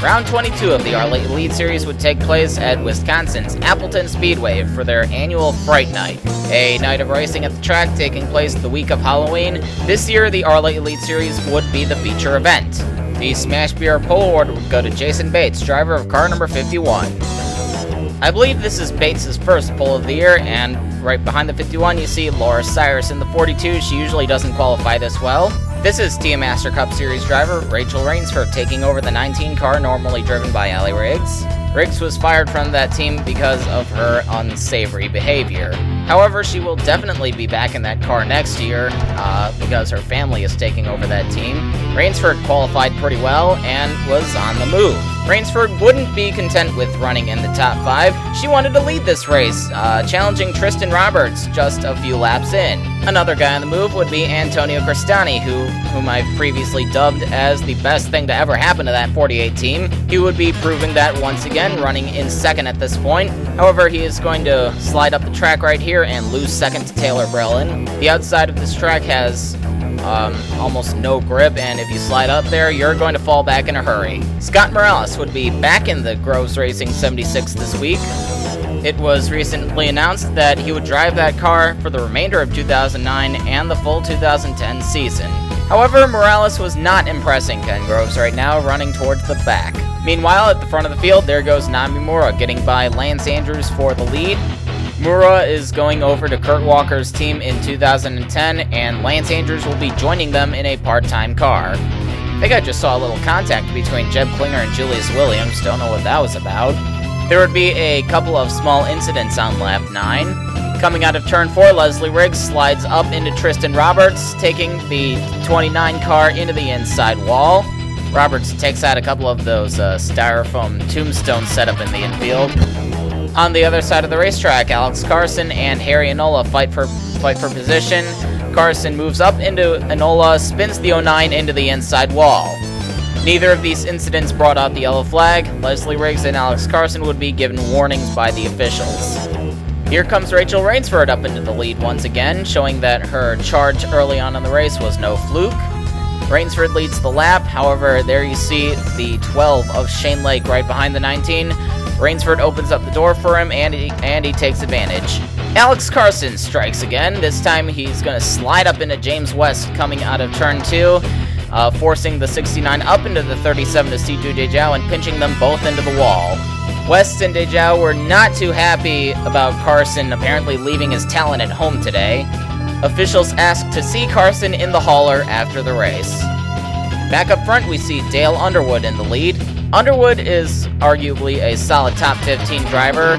Round 22 of the ARLA Elite Series would take place at Wisconsin's Appleton Speedway for their annual Fright Night, a night of racing at the track taking place the week of Halloween. This year, the ARLA Elite Series would be the feature event. The Smash Beer Pole Award would go to Jason Bates, driver of car number 51. I believe this is Bates' first pole of the year, and right behind the 51 you see Laura Cyrus in the 42. She usually doesn't qualify this well. This is TM Master Cup Series driver Rachel Rainsford taking over the 19 car normally driven by Allie Riggs. Riggs was fired from that team because of her unsavory behavior. However, she will definitely be back in that car next year because her family is taking over that team. Rainsford qualified pretty well and was on the move. Rainsford wouldn't be content with running in the top 5. She wanted to lead this race, challenging Tristan Roberts just a few laps in. Another guy on the move would be Antonio Cristani, whom I've previously dubbed as the best thing to ever happen to that 48 team. He would be proving that once again, running in second at this point. However, he is going to slide up the track right here and lose second to Taylor Brelin. The outside of this track has almost no grip, and if you slide up there, you're going to fall back in a hurry. Scott Morales would be back in the Groves Racing 76 this week. It was recently announced that he would drive that car for the remainder of 2009 and the full 2010 season. However, Morales was not impressing Ken Groves right now, running towards the back. Meanwhile, at the front of the field, there goes Namimura getting by Lance Andrews for the lead. Mura is going over to Kurt Walker's team in 2010, and Lance Andrews will be joining them in a part-time car. I think I just saw a little contact between Jeb Klinger and Julius Williams. Don't know what that was about. There would be a couple of small incidents on lap 9. Coming out of turn 4, Leslie Riggs slides up into Tristan Roberts, taking the 29 car into the inside wall. Roberts takes out a couple of those styrofoam tombstones set up in the infield. On the other side of the racetrack, Alex Carson and Harry Enola fight for position. Carson moves up into Enola, spins the 09 into the inside wall. Neither of these incidents brought out the yellow flag. Leslie Riggs and Alex Carson would be given warnings by the officials. Here comes Rachel Rainsford up into the lead once again, showing that her charge early on in the race was no fluke. Rainsford leads the lap. However, there you see the 12 of Shane Lake right behind the 19. Rainsford opens up the door for him, and he takes advantage. Alex Carson strikes again. This time he's going to slide up into James West coming out of turn 2, forcing the 69 up into the 37 to Siju Dejao and pinching them both into the wall. West and Dejao were not too happy about Carson apparently leaving his talent at home today. Officials asked to see Carson in the hauler after the race. Back up front, we see Dale Underwood in the lead. Underwood is arguably a solid top 15 driver,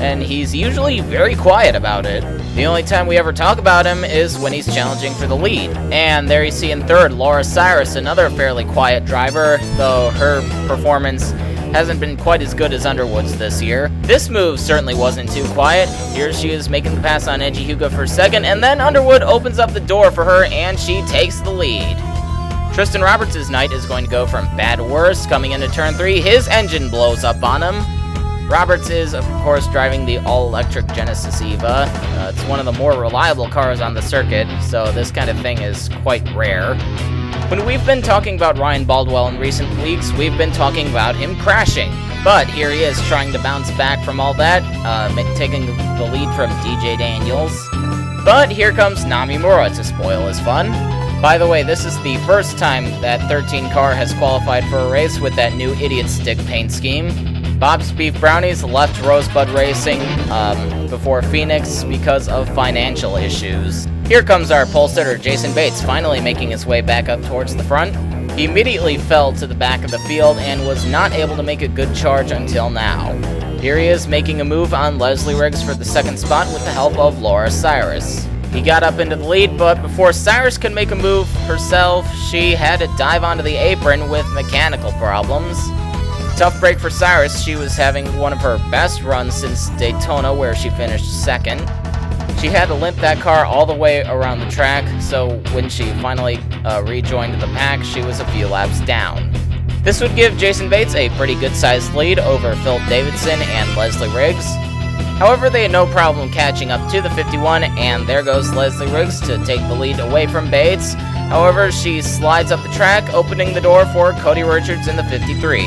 and he's usually very quiet about it. The only time we ever talk about him is when he's challenging for the lead. And there you see in third, Laura Cyrus, another fairly quiet driver, though her performance hasn't been quite as good as Underwood's this year. This move certainly wasn't too quiet. Here she is making the pass on Edgy Hugo for second, and then Underwood opens up the door for her, and she takes the lead. Tristan Roberts' night is going to go from bad to worse. Coming into turn 3, his engine blows up on him. Roberts is, of course, driving the all-electric Genesis Eva. It's one of the more reliable cars on the circuit, so this kind of thing is quite rare. When we've been talking about Ryan Baldwell in recent weeks, we've been talking about him crashing. But here he is trying to bounce back from all that, taking the lead from DJ Daniels. But here comes Namimura to spoil his fun. By the way, this is the first time that 13 car has qualified for a race with that new idiot stick paint scheme. Bob's Beef Brownies left Rosebud Racing before Phoenix because of financial issues. Here comes our pole sitter, Jason Bates, finally making his way back up towards the front. He immediately fell to the back of the field and was not able to make a good charge until now. Here he is making a move on Leslie Riggs for the second spot with the help of Laura Cyrus. He got up into the lead, but before Cyrus could make a move herself, she had to dive onto the apron with mechanical problems. Tough break for Cyrus. She was having one of her best runs since Daytona, where she finished second. She had to limp that car all the way around the track, so when she finally rejoined the pack, she was a few laps down. This would give Jason Bates a pretty good-sized lead over Phil Davidson and Leslie Riggs. However, they had no problem catching up to the 51, and there goes Leslie Riggs to take the lead away from Bates. However, she slides up the track, opening the door for Cody Richards in the 53.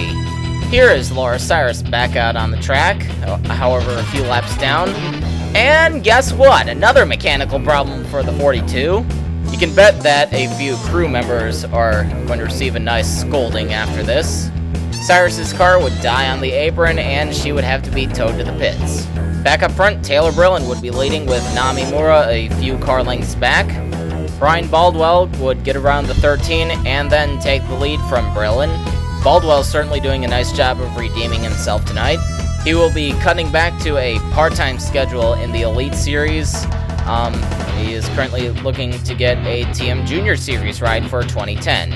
Here is Laura Cyrus back out on the track, however a few laps down. And guess what? Another mechanical problem for the 42. You can bet that a few crew members are going to receive a nice scolding after this. Cyrus's car would die on the apron and she would have to be towed to the pits. Back up front, Taylor Brillen would be leading with Namimura a few car lengths back. Brian Baldwell would get around the 13 and then take the lead from Brillen. Baldwell's certainly doing a nice job of redeeming himself tonight. He will be cutting back to a part-time schedule in the Elite Series. He is currently looking to get a TM Junior Series ride for 2010.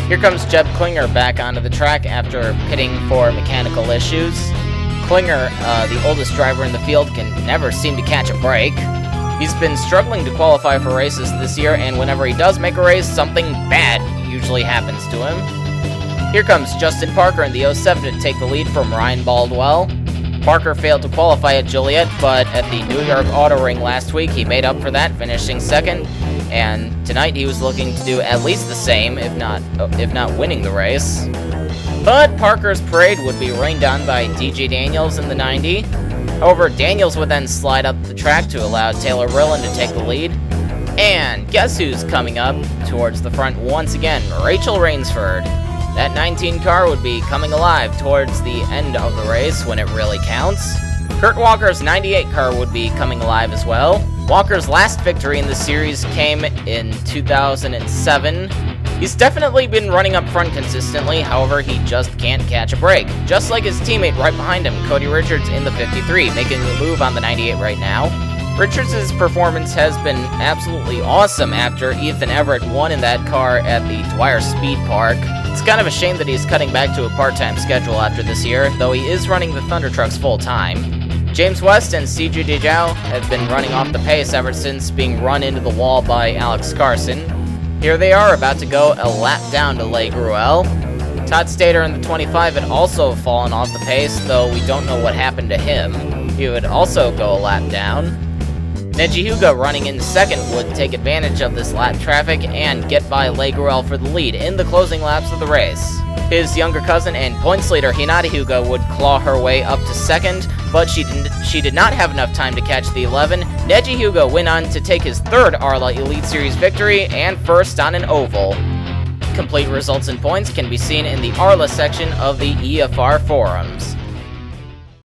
Here comes Jeb Klinger back onto the track after pitting for mechanical issues. Klinger, the oldest driver in the field, can never seem to catch a break. He's been struggling to qualify for races this year, and whenever he does make a race, something bad usually happens to him. Here comes Justin Parker in the 07 to take the lead from Ryan Baldwell. Parker failed to qualify at Joliet, but at the New York Auto Ring last week, he made up for that, finishing second. And tonight he was looking to do at least the same, if not winning the race. But Parker's parade would be rained on by DJ Daniels in the 90. However, Daniels would then slide up the track to allow Taylor Brillen to take the lead. And guess who's coming up towards the front once again? Rachel Rainsford. That 19 car would be coming alive towards the end of the race when it really counts. Kurt Walker's 98 car would be coming alive as well. Walker's last victory in the series came in 2007. He's definitely been running up front consistently, however he just can't catch a break. Just like his teammate right behind him, Cody Richards in the 53, making the move on the 98 right now. Richards' performance has been absolutely awesome after Ethan Everett won in that car at the Dwyer Speed Park. It's kind of a shame that he's cutting back to a part-time schedule after this year, though he is running the Thunder Trucks full-time. James West and CJ DeJow have been running off the pace ever since being run into the wall by Alex Carson. Here they are about to go a lap down to Le Gruel. Todd Stater in the 25 had also fallen off the pace, though we don't know what happened to him. He would also go a lap down. Neji Hugo running in second would take advantage of this lap traffic and get by Le Gruel for the lead in the closing laps of the race. His younger cousin and points leader Hinata Hugo would claw her way up to second, but she did not have enough time to catch the 11. Neji Hugo went on to take his third ARLA Elite Series victory and first on an oval. Complete results and points can be seen in the ARLA section of the EFR forums.